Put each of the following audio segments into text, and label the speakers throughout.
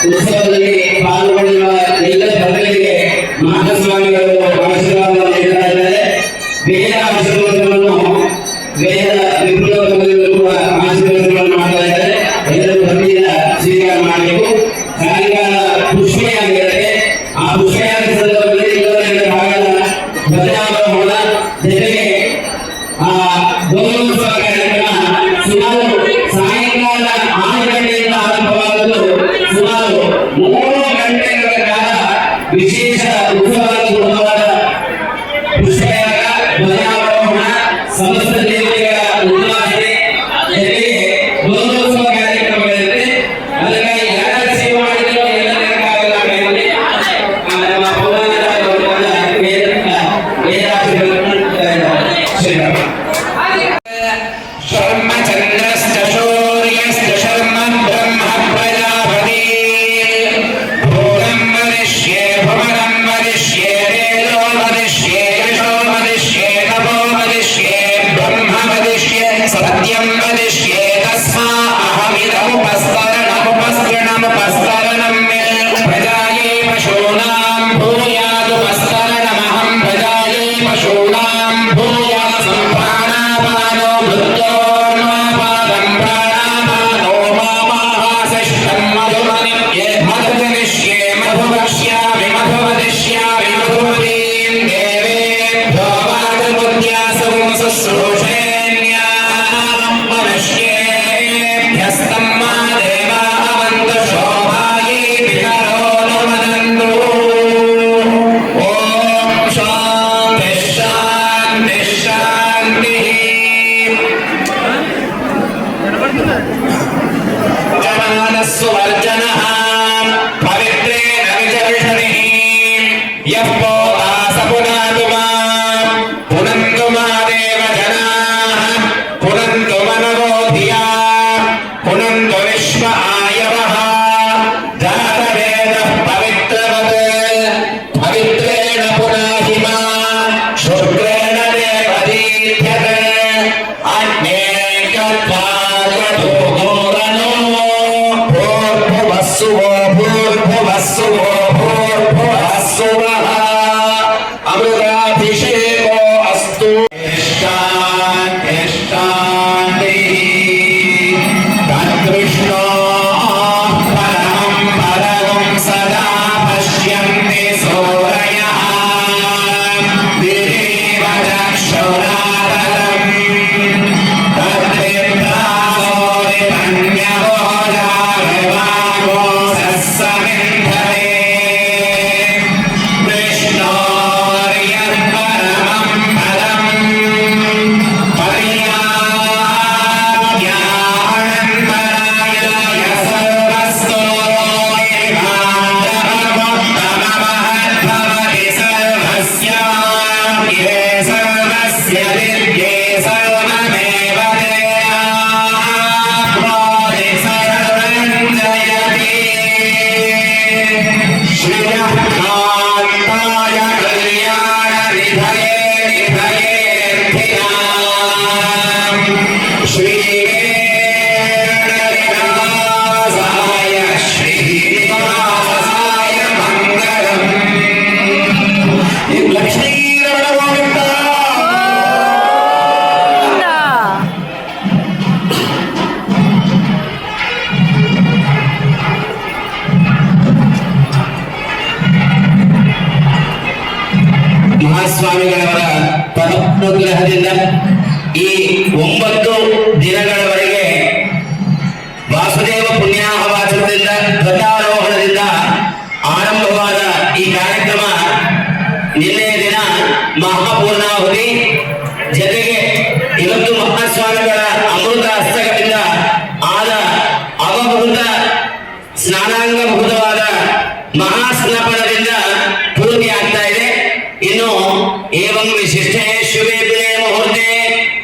Speaker 1: ಉತ್ಸವದಲ್ಲಿ ಪಾಲ್ಗೊಂಡಿರುವ ಎಲ್ಲ ಭಕ್ತರಿಗೆ ಮಹಾಸ್ವಾಮಿಗಳು ಆಶೀರ್ವಾದವನ್ನು ನೀಡುತ್ತಾ ಇದ್ದಾರೆ. ವೇದ ಆಶೀರ್ವಾದವನ್ನು ವೇದ ವಿಪ್ಲವದಲ್ಲಿ ಕೂಡ ಆಶೀರ್ವಾದಗಳನ್ನು ಮಾಡ್ತಾ ಇದ್ದಾರೆ. ಎಲ್ಲರೂ ಭಕ್ತಿಯಿಂದ ಸ್ವೀಕಾರ ಮಾಡಬೇಕು. ಸಾಯಂಕಾಲ ಪುಷ್ಪಯಾಗಿರುತ್ತೆ. ಆ ಪುಷ್ಪಯಾಗ ಸಂದರ್ಭದಲ್ಲಿ ಎಲ್ಲರ ಭಾಗದ ಧ್ವಜಾರೋಹಣ ಜೊತೆಗೆ ಆ ಗೌರವೋತ್ಸವ ಕಾರ್ಯಕ್ರಮ ಸುಮಾರು ಸಾಯಂಕಾಲ 6 ಗಂಟೆಯಿಂದ ಆರಂಭವಾಗಲು ಸುಮಾರು 3 ಗಂಟೆಗಳ ಕಾಲ ವಿಶೇಷ ಉತ್ಸವವಾದ ಪುಷ್ಪಯಾಗ ಧ್ವಜಾರೋಹಣ ಸಮಸ್ತ ದೇವತೆಗಳ ಉದ್ಘಾಟನೆ ಜೊತೆಗೆ ಗೌರವೋತ್ಸವ ಕಾರ್ಯಕ್ರಮಗಳಿರುತ್ತೆ. ಅದಕ್ಕಾಗಿ ಯಾರು ಸೇವೆ ಮಾಡಿದ್ರು ಎಲ್ಲರಿಗಾಗಲ್ಲ ಕೈಯಲ್ಲಿ ನಮ್ಮ ಪೌರಾಣಿಕ ಶರ್ಮಚಂದ್ರಶ್ಚ ಶೌರ್ಯಶ್ಚ ಶರ್ಮನ್ ಬ್ರಹ್ಮ ಪ್ರಜಾಪತಿ ಭೂರಂ ವರಿಷ್ಯೇ ಭುವನಂ ವರಿಷ್ಯೇ ವೇದೋ ವರಿಷ್ಯೇ ಯಶೋ ವರಿಷ್ಯೇ ತಪೋ ವರಿಷ್ಯೇ ಬ್ರಹ್ಮ ವರಿಷ್ಯೇ ಸತ್ಯಂ ವರಿಷ್ಯೇ ತಸ್ಮಾ ಅಹಮಿದमुपस्तरणमुपस्तरणमुपस्तरणं मे प्रजायै पशूनां भूयादुपस्तरणमहं प्रजायै पशूनां भूयात् सम्प्राणापानो मृत्योर्मापादं प्राणापानो मामाहासिष्टं मधुमनिप्ये मधुजनिष्ये मधुवक्ष्यामि मधुवदिष्यामि मधुमतीं देवेभ्यो वाचमुद्यासं शुश्रूषेण्यां मनुष्येभ्यस्तं मा देवा अवन्तु शोभायै विकरो न वदन्तु। ॐ शान्तिः शान्तिः शान्तिः। जमानस्सुवर्जनः पवित्रेण विचर्षणिः यः पोता स पुनातु मां पुनन्तु मा देव जनाः पुनन्तु मनवो धिया पुनन्तु विश्व आयवः जातवेदः पवित्रवत् पवित्रेण पुनाहि मा शुक्रेण देव दीध्यते अन्ये कत्वागतोगोरनो भूर्भुवस्सुवो भूर्भुवस्सुवो भूर्भुवस्सुवः अमृताभिषेको अस्तु। तत्कृष्णो परमं परमं सदा पश्यन्ति सूरयः दिरेव चक्षुरादरम् तद्विप्रासोरिपन्यवो जागवागो सस्समिन्धरे विष्णोर्यत्परमं पदम् पर्याप्यानन्तराय सर्वस्तोरिमान्तममुत्तममहद्भवति सर्वस्य इहे सर्वस्य दिव्ये सर्वमेव देहाप्नोति सर्वं जयति। श्रियः कान्ताय कल्याणनिधये निधयेऽर्थिनाम् श्रीवेङ्कटनिवासाय श्रीनिवासाय मङ्गलम्। लक्ष्मीरमण गोविन्द। ಮಹಾಸ್ವಾಮಿಗಳವರ ಪರಮಾನುಗ್ರಹದಿಂದ ಈ 9 ದಿನಗಳವರೆಗೆ ವಾಸುದೇವ ಪುಣ್ಯಾಹವಾಚನದಿಂದ ಧ್ವಜಾರೋಹಣದಿಂದ ಆರಂಭ ಮಹಾಪೂರ್ಣಾಹುತಿ ಜೊತೆಗೆ ಇವತ್ತು ಮಹಾಸ್ವಾಮಿಗಳ ಅಮೃತ ಹಸ್ತಗಳಿಂದ ಆದ ಅವಭೂತ ಸ್ನಾನಾಂಗಭೂತವಾದ ಮಹಾಸ್ನಾಪನದಿಂದ ಪೂರ್ತಿ ಆಗ್ತಾ ಇದೆ. ಇನ್ನು ಏವಂ ವಿಶಿಷ್ಟೇ ಶುಭೇ ಮುಹೂರ್ತೆ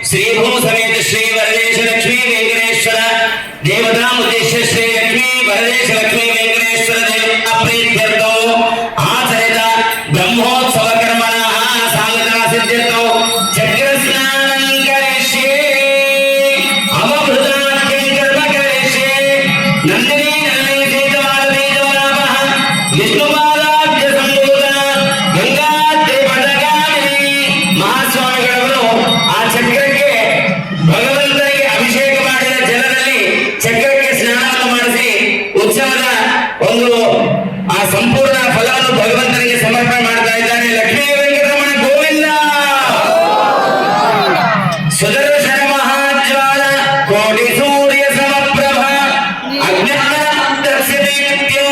Speaker 1: ಶ್ರೀಭೂ ಸಮೇತ ಶ್ರೀ ವರದೇಶ ಲಕ್ಷ್ಮೀ ವೆಂಕಟೇಶ್ವರ ದೇವತಾ ಉದ್ದೇಶ ಶ್ರೀ ಲಕ್ಷ್ಮೀ ವರದೇಶ ಲಕ್ಷ್ಮೀ ವೆಂಕಟೇಶ್ವರ ದೇವತಾ ಪ್ರೀತ್ಯರ್ಥೋ ಆಚರಿತ ಬ್ರಹ್ಮೋತ್ಸವ ಕರ್ಮಣಃ ಸಾಂಗತಾ ಸಿದ್ಧ್ಯರ್ಥೋ ಚಕ್ರ ಸ್ನಾನಂ ಕರಿಷ್ಯೆ ಅವಭೃತಾಖ್ಯಂ ಕರ್ಮ ಕರಿಷ್ಯೆ ನಂದಿನಿ ನಳಿನಿ ಸೇತವಾದ ಬೀಜವರಾಭಃ ವಿಷ್ಣುಪಾದಾಬ್ಜ ಸಂಭೂತನ ಗಂಗಾತ್ರಿ ಪದಗಾಮಿನಿ ಮಹಾಸ್ವಾಮಿಗಳವರು ಆ ಚಕ್ರಕ್ಕೆ ಭಗವಂತನಿಗೆ ಅಭಿಷೇಕ ಮಾಡಿದ ಜಲದಲ್ಲಿ ಚಕ್ರಕ್ಕೆ ಸ್ನಾನವನ್ನು ಮಾಡಿಸಿ ಉತ್ಸವದ ಒಂದು ಆ ಸಂಪೂರ್ಣ ಫಲವನ್ನು ಭಗವಂತನಿಗೆ ಸಮರ್ಪಣೆ ಮಾಡ್ತಾ ಇದ್ದಾನೆ. ಲಕ್ಷ್ಮೀ ವೆಂಕಟರಮಣ ಗೋವಿಂದ. ಸುದರ್ಶನ ಮಹಾಜ್ವಾಲ ಕೋಟಿ ಸೂರ್ಯ ಸಮಪ್ರಭ ಅಜ್ಞಾನ ದರ್ಶಿತೆ ನಿತ್ಯೋ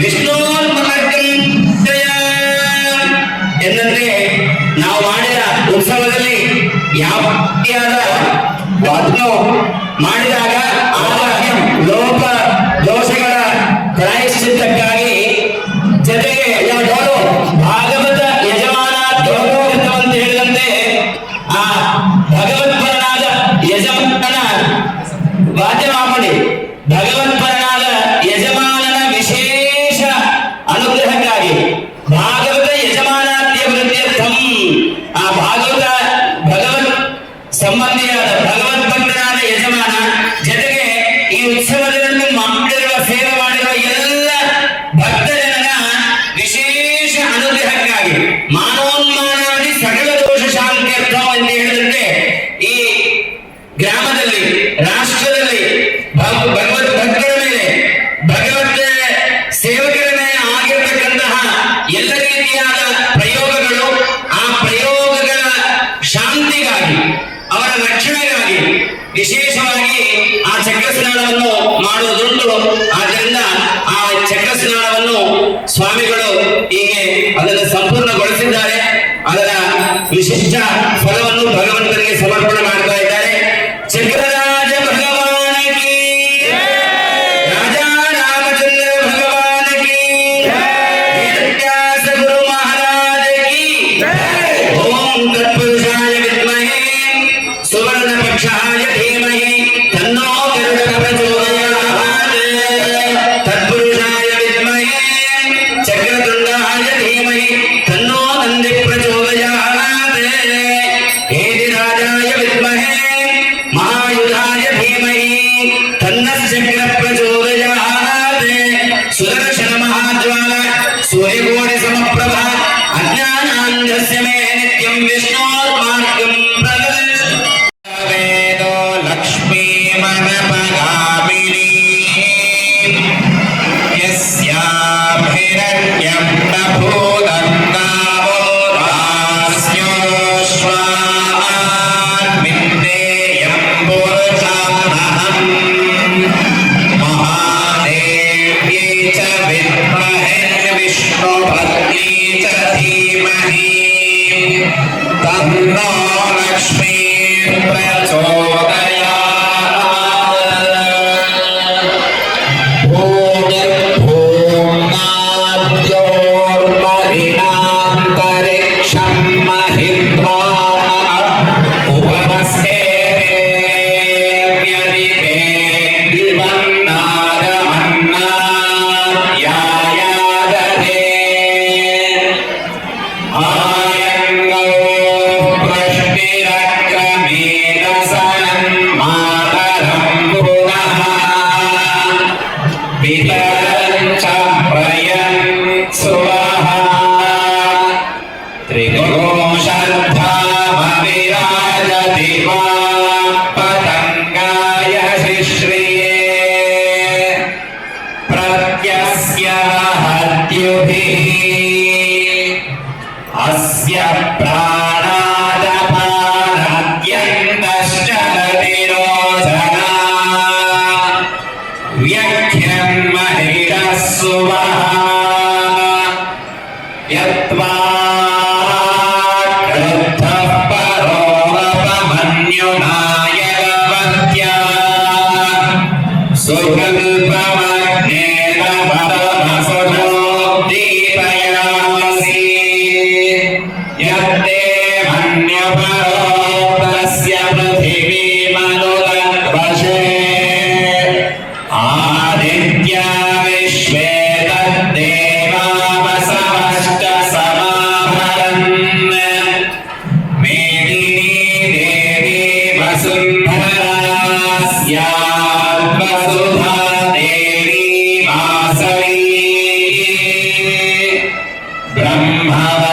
Speaker 1: ವಿಷ್ಣೋರ್ಮರ್ಗಂ ಜಯ ಎಂದಂತೆ ನಾವು ಮಾಡಿದ ಉತ್ಸವದಲ್ಲಿ ಯಾವ ರೀತಿಯಾದ ವಾದ್ಯೋ ಮಾಡಿದಾಗ ಆಗ ಲೋಪ ದೋಷಗಳ ಪ್ರಾಯಶ್ಚಿತ್ತಕ್ಕಾಗಿ ಜೊತೆಗೆ ಭಾಗವತ ಯಜಮಾನ ಅಂತ ಹೇಳಿದಂತೆ ಆ ಭಗವತ್ಪರನಾದ ಯಜಮಾನನ ವಾದ್ಯಮಾಪಣಿ ಭಗವತ್ಪರನಾದ ಯಜಮಾನನ ವಿಶೇಷ ಅನುಗ್ರಹಕ್ಕಾಗಿ ಭಾಗವತ ಯಜಮಾನಾದ್ಯ ವೃದ್ಧ್ಯರ್ಥಂ ಆ ಭಗವತ್ ಸಂಬಂಧಿಯಾದ ಭಗವದ್ಭಕ್ತನಾದ ಯಜಮಾನ ಜೊತೆಗೆ ಈ ಉತ್ಸವದಲ್ಲಿ ಮಾಡಿರುವ ಸೇವೆ ಮಾಡಿರುವ ಎಲ್ಲ ಭಕ್ತಜನರ ವಿಶೇಷ ಅನುಗ್ರಹಕ್ಕಾಗಿ ಮಾನೋನ್ಮಾನಾದಿ ಸಕಲ ದೋಷ ಶಾಂತ್ಯರ್ಥ ಎಂದು ಹೇಳಿದಂತೆ ಈ ಗ್ರಾಮದಲ್ಲಿ ರಾಷ್ಟ್ರದಲ್ಲಿ ಭಗವದ್ ಭಕ್ತರ ಮೇಲೆ ಭಗವತ್ ಸೇವಕರ ಮೇಲೆ ಆಗಿರತಕ್ಕಂತಹ ಎಲ್ಲ ರೀತಿಯಾದ ಪ್ರಯೋಗಗಳು ಆ ಪ್ರಯೋಗಗಳ ಶಾಂತಿಗಾಗಿ ಅವರ ರಕ್ಷಣೆಗಾಗಿ ವಿಶೇಷವಾಗಿ ಆ ಚಕ್ರ ಸ್ನಾನವನ್ನು ಮಾಡುವುದುಂಟು. ಆದ್ದರಿಂದ ಆ ಚಕ್ರ ಸ್ನಾನವನ್ನು ಸ್ವಾಮಿಗಳು ಹೀಗೆ ಅದನ್ನು ಸಂಪೂರ್ಣಗೊಳಿಸಿದ್ದಾರೆ. ಅದರ ವಿಶಿಷ್ಟ ಫಲವನ್ನು ಭಗವಂತನಿಗೆ ಸಮರ್ಪಣೆ ಮಾಡ್ತಾ ಇದ್ದಾರೆ. ಚಕ್ರರಾಜ ಭಗವಾನ ಕಿ ರಾಜಾ ರಾಮಚಂದ್ರ ಭಗವಾನ ಕಿ ವೇದವ್ಯಾಸ ಗುರು ಮಹಾರಾಜ ಕಿ ಓಂ ತತ್ಪುರುಷಾಯ ವಿದ್ಮಹೇ ಸುವರ್ಣ ಪಕ್ಷಾಯ ಧೀಮಹಿ ತನ್ನೋ ಗರುಡಃ ಪ್ರಚೋದಯಾತ್. ತತ್ಪುರುಷಾಯ ವಿದ್ಮಹೇ ಚಕ್ರತುಂಡಾಯ ಧೀಮಹಿ ತನ್ನೋ ನಂದಿ ಪ್ರಚೋದಯಾತ್. ಹೇದಿರಾಜಾಯ ವಿದ್ಮಹೇ ಮಹಾಯುಧಾಯ ಧೀಮಹಿ ತನ್ನಃ ಚಕ್ರ ಪ್ರಚೋದಯಾತ್. ಸುದರ್ಶನ ಮಹಾಜ್ವಾಲ ಸೂರ್ಯಕೋಟಿ ಸಮಪ್ರಭ ಅಜ್ಞಾನಾಂಧಸ್ಯ ಮೇ ನಿತ್ಯಂ ವಿಷ್ಣೋರ್ಮಾರ್ಗಂ ಪ್ರದರ್ಶಯ. ವೇದೋ ಲಕ್ಷ್ಮೀ ಮನಪಗಾಮಿನಿ ಯಸ್ಯಾಭಿರಣ್ಯಂ ಪ್ರಭೂದಂತಾವೋ ರಾಸ್ಯೋಶ್ವಾನ್ ವಿದ್ಯೇಯಂ ಪುರುಷಾನಹಂ ಮಹಾದೇವ್ಯೈ ಚ ವಿದ್ಮಹೇ ವಿಷ್ಣುಪತ್ನಿ ಚ ಧೀಮಹಿ ತನ್ನೋ ಲಕ್ಷ್ಮೀ ಪ್ರಚೋದಯಾತ್ಪೂರ್ಣಾದ್ಯೋರ್ಮಹಿನಾಂತರಿಕ್ಷಂ ಮಹಿತ್ವಾ ಉಪಮಸ್ತೆ ವ್ಯದಿತೆ ದಿವನ್ನಾದಮನ್ನಾದ್ಯಾಯಾದತೆ ಆಯಂಗೋ ಪ್ರಷ್ಟಿರಕ್ರಮೇಣಸನಂ ಮಾತರಂ ಪುನಃ ಪಿತರಂ ಚ ಪ್ರಯನ್ ಸುವಃ ತ್ರಿಗೋಷದ್ಧಾಮವಿರಾಜತಿ ವಾ ಪತಂಗಾಯ ಶಿಶ್ರಿಯೇ ಪ್ರತ್ಯಸ್ಯ ಹತ್ಯುಭಿಃ ಅಸ್ಯ ಪ್ರಾಣಾದಪಾನದ್ಯಂತಶ್ಚಲತಿ ರೋಚನಾ ವ್ಯಖ್ಯಂ ಮಹಿಷಃ ಸುವಃ ಯತ್ವಾ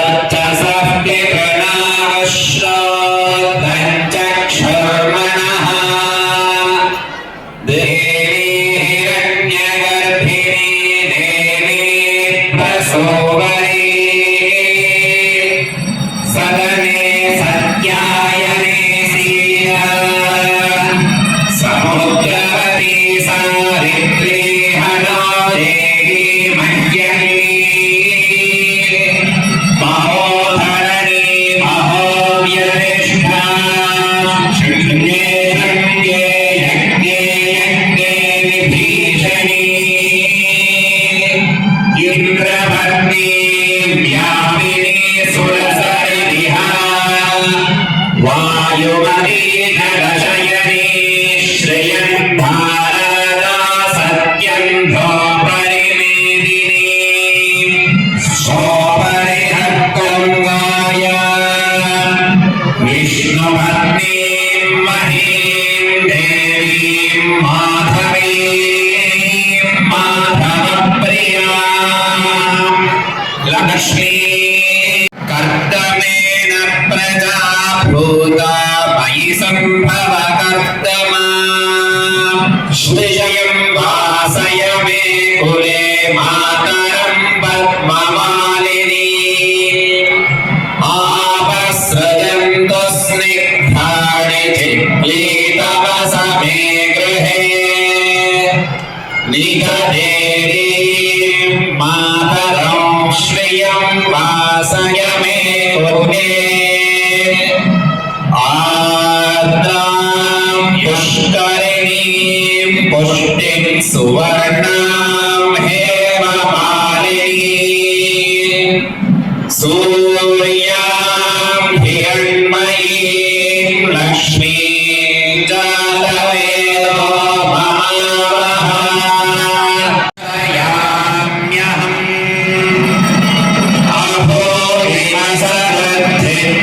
Speaker 1: वर्चसः पितृणाश्रोद्धञ्चक्षुर्मणः देवी हिरण्यगर्भिणी देवी प्रसूवरी सदने सत्यायने सीता समुद्रवती सावित्री हनो देवी मह्यमी महोधरणी महोव्यधिष्ठा शृण्ये शृण्ये यज्ञे यज्ञे विभीषणी इन्द्रपत्नी व्यापिनी सुरसरिहा वायुमती नरशयनी श्रियं भारदा सत्यं धोपरिमेदिनी सोपरिहत्तङ्गाय विष्णुपत्नीं महीं देवीं माधवीं माधवप्रियां लक्ष्मी कर्दमेन प्रजा भूता मयि सम्भव कर्दमा श्रियं वासय मे कुले मातरं पद्ममालिनी आपसृजन्तु स्निग्धानि चिक्लीतवस मे गृहे निगदेवीं मातरं श्रियं वासय मे कुले आर्द्रां पुष्करिणीं पुष्टिं सुवर्णां हेममालिनीं सूर्यां हिरण्मयीं लक्ष्मीं जातवेदो ममावहायाम्यहम् अभोहिमसरद्धिं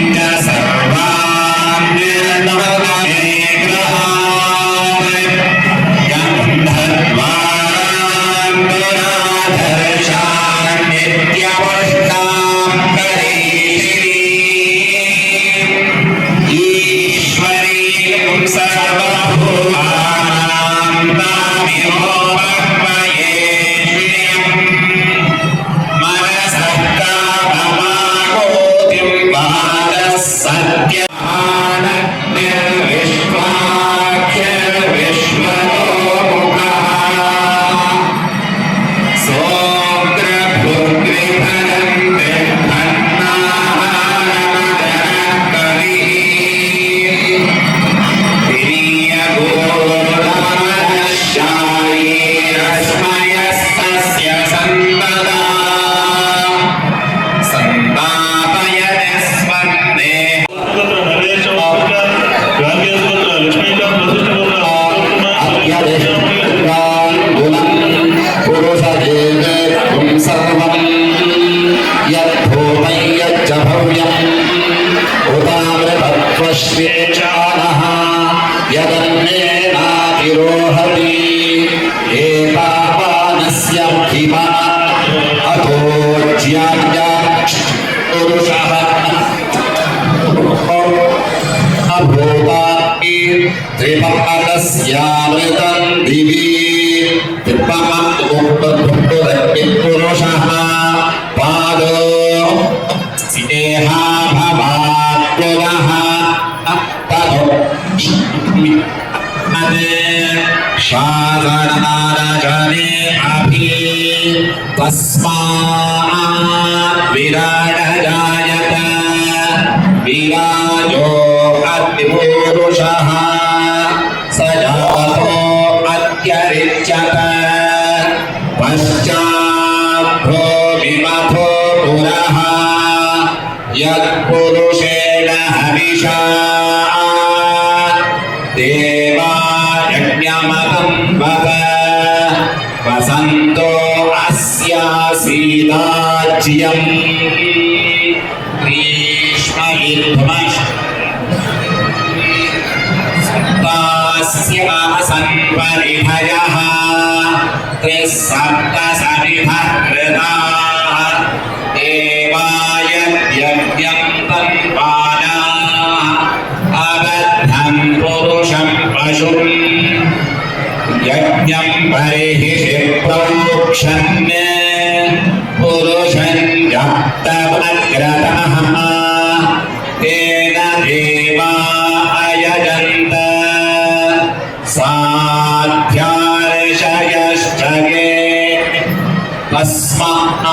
Speaker 1: च यदन्नेनातिरोहति एतावानस्य भीमा अथो ज्यापुरुषः अभूतापि त्रिपदस्यामृतं दिवि पुरुषः पादो स्नेहा भवात्पुनः शासनारजने अभि तस्मात् विराट जायत विराजो अतिपुरुषः स जातो अत्यरिच्यत पश्चाद्भो विमथो पुरः यत्पुरुषेण हविषा देवा यज्ञमतं वद वसन्तो अस्यासीदाज्यम् ग्रीष्मयुग्मस्तास्य संपरिभयः त्रिसप्तसमिधः कृताः देवाय महिषि प्रोक्षन् पुरुषं जप्तमग्रतः तेन देवा अयजन्त साध्यार्षयश्चये तस्मात्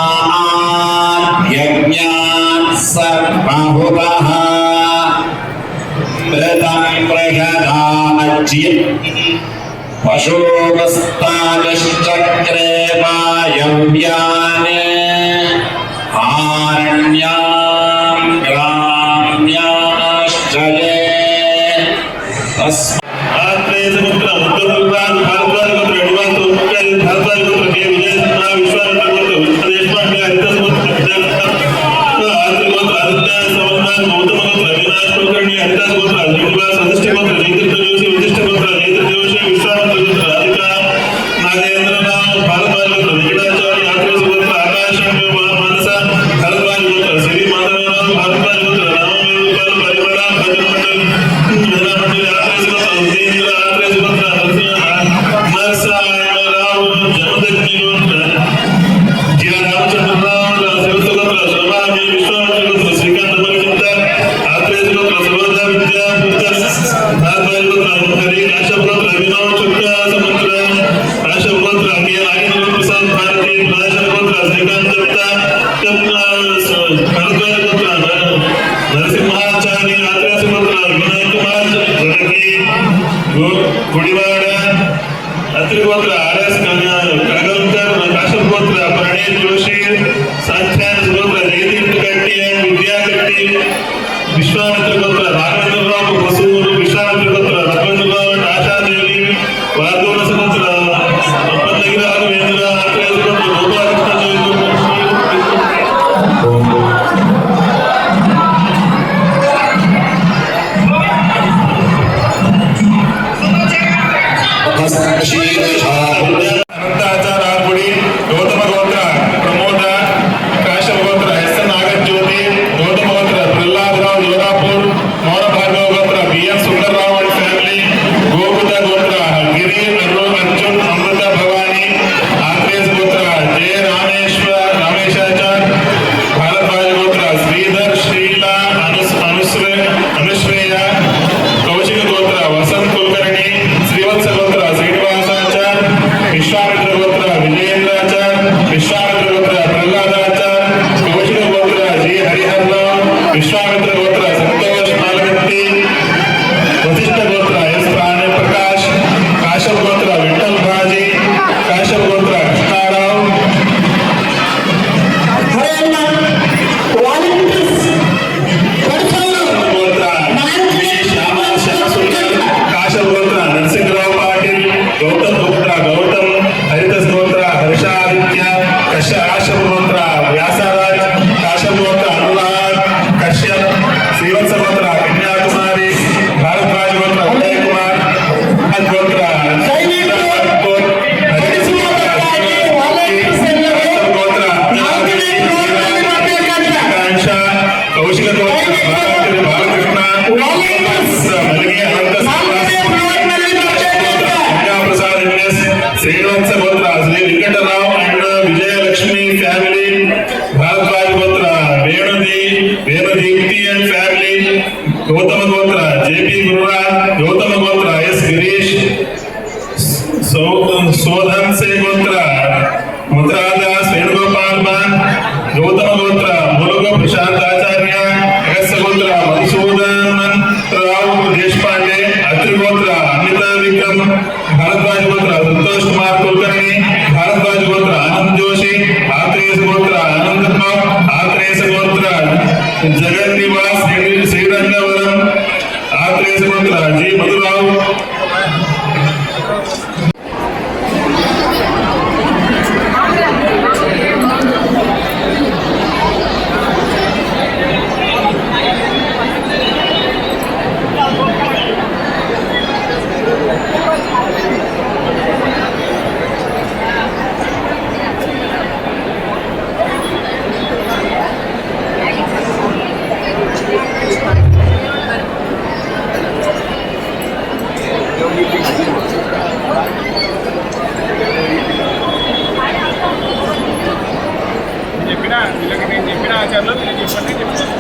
Speaker 1: यज्ञात् सर्वहुतः मृतं बृहदाज्य पशुपस्तादश्चक्रे वायव्यान् आरण्यां ग्राम्याश्च ये
Speaker 2: गुड़ीवाड़ अत्रिगोत्र आरएस कळगंकर काशपगोत्र प्रणीत जोशी साक्षात गोत्र जयतीर्थ कट्टी विद्या कट्टी विश्वामित्र गोत्र राघवेंद्रराव बसूर विश्वामित्र गोत्र राघवेंद्रराव आशादेवी वादोरस गोत्र पन्नगिरी राघवेंद्र आत्रेय गोत्र श्रीवत्स गोत्र श्री वेंकटराव एंड विजयलक्ष्मी फैमिली भारद्वाज गोत्र वेणुदीप्ति एंड फैमिली गौतम गोत्र जेपी गुरुराज गौतम गोत्र एस गिरीश सोधन से गोत्र मुद्रादास वेणुगोपाल मान गौतम गोत्र मुलुग प्रशांत आचार्य एस गोत्र मधुसूदन राव देशपांडे अत्रि गोत्र अमिता विक्रम भारद्वाज गोत्र संतोष कुमार कुलकर्णी भारद्वाज गोत्र आनंद जोशी आत्रेय गोत्र आनंद आत्रेय गोत्र जगन निवास श्रीरंगवरम आत्रेय गोत्र जी मधुराव
Speaker 3: చెప్పిన వీళ్ళకి నేను చెప్పిన ఆచారంలో వీళ్ళు చెప్పండి చెప్తాను